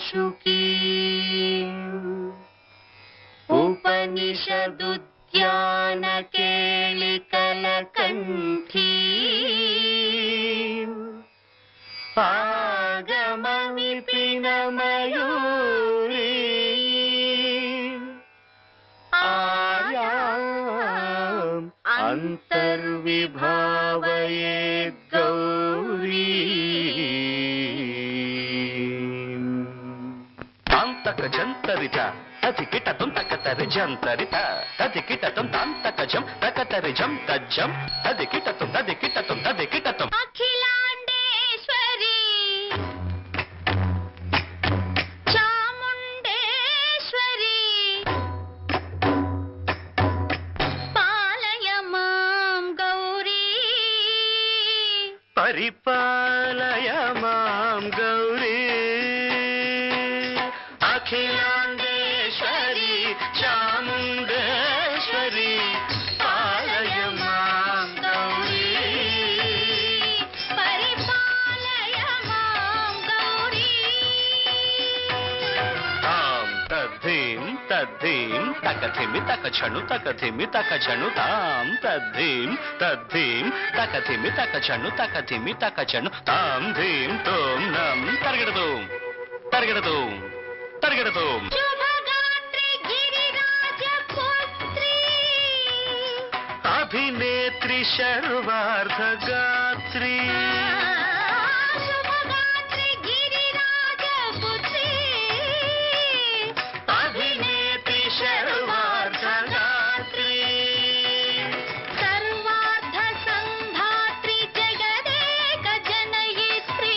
वासुकी उपनिषदुद्यान केलिकलकण्ठी आगम विपिन मयूरी आयाम् अन्तर्विभावयेद् गौरी जंतरित तथिकिटतुं तकतरि जंतरित तथिकिटतुं तांतकजं तकतरि जं तज्जं तथिकिटतुं तथिकिटतुं अखिलांडेश्वरी चामुंडेश्वरी पालय मां गौरी परिपालय मां गौरी अखिलांडेश्वरी चामुंडेश्वरी पालय मां गौरी परिपालय मां गौरी तां तद्धीं तकथिमि तकछनु तां तद्धीं तकथिमि तकछनु तां धीं तों नं तर्गडतुं शुभगात्री गिरिराजपुत्री अभिनेत्री सर्वार्धगात्री शुभगात्री गिरिराजपुत्री अभिनेत्री सर्वार्धगात्री सर्वार्ध संधात्री जगदेक जनयित्री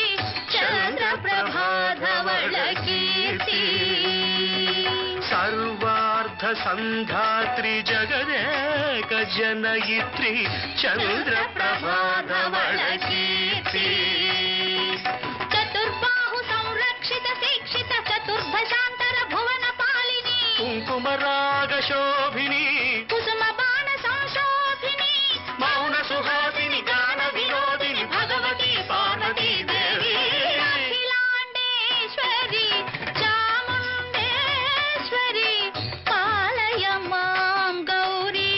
चन्द्रप्रभाधवल कीर्ति सर्वार्थ संधात्री जगदेक जनयित्री चन्द्रप्रभाधवल कीर्ति चतुर्बाहु संरक्षित शिक्षित चतुर्भशांतर भुवन पालिनी कुंकुमराग शोभिनी कुसुम बाण संशोभिनी मौन सुहासिनी गान विनोदिनी भगवती पार्वती देवी अखिलांडेश्वरी चामुंडेश्वरी पालय मां गौरी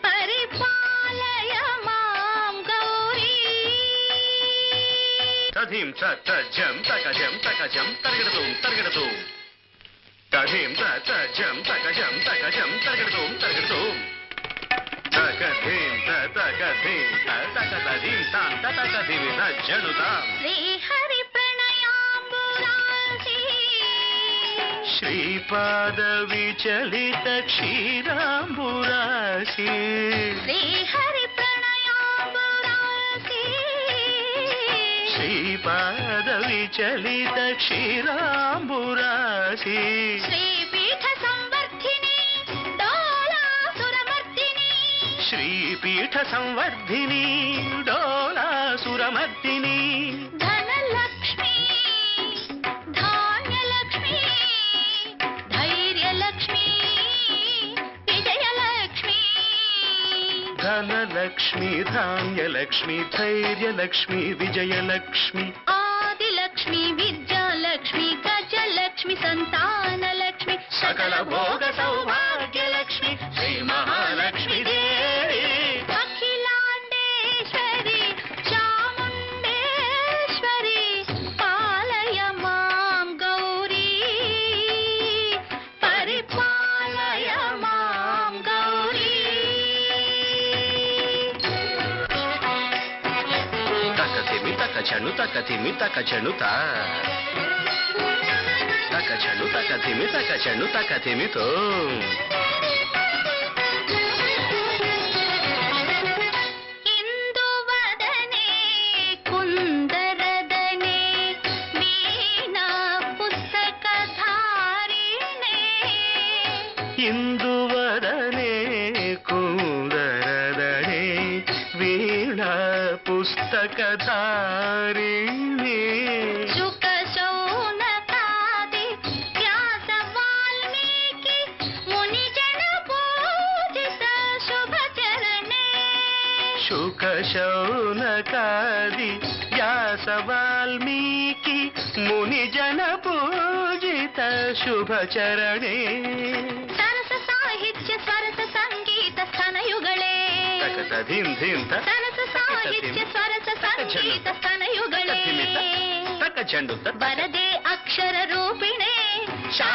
परिपालय मां गौरी तधीं तजं तकजं तर्गडतुं तधीं तजं तकजं तर्गडतुं तकधीं तकधीं तां तकधीं तज्जनुतां श्रीहरि प्रणयाम्बुरासी श्रीपाद विचलित क्षीराम्बुरासी श्रीहरि प्रणयाम्बुरासी श्रीपाद विचलित क्षीराम्बुरासी श्रीपीठ संवर्धिनी डोलासुरमर्दिनी श्रीपीठ संवर्धिनी डोलासुरमर्दिनी धनलक्ष्मी धान्यलक्ष्मी धैर्यलक्ष्मी विजयलक्ष्मी धनलक्ष्मी धान्यलक्ष्मी धैर्यलक्ष्मी विजयलक्ष्मी आदिलक्ष्मी विद्यालक्ष्मी गजलक्ष्मी संतानलक्ष्मी सकल भोग सौभाग्यलक्ष्मी श्री महालक्ष्मी देवी अखिलांडेश्वरी चामुंडेश्वरी पालय मां गौरी परिपालय मां गौरी तकथिमि तकछनु ता तकछनु तकथिमि तो इंदुवदने कुंदरदने वीणा पुस्तकधारिणे इंदुवदने कुंदरदने वीणा पुस्तकधारिणे शुकशौनकादि व्यास वाल्मीकि मुनिजन पूजित शुभचरणे शुकशौनकादि व्यास वाल्मीकि ಮುನಿಜನ ಪೂಜಿತ ಶುಭ ಚರಣೆ ಸರಸ ಸಾಹಿತ್ಯ ಸ್ವರಸ ಸಂಗೀತ ಸ್ತನಯುಗಳೇ ತಕತ ಧಿಂ ಧಿಂ ತ ಸರಸ ಸಾಹಿತ್ಯ ಸ್ವರಸ ಸಂಗೀತ ಸ್ತನಯುಗಳೇ ತಕ ಚೆಂಡು ತ ಬರದೆ ಅಕ್ಷರ ರೂಪಿಣೆ ಶಾ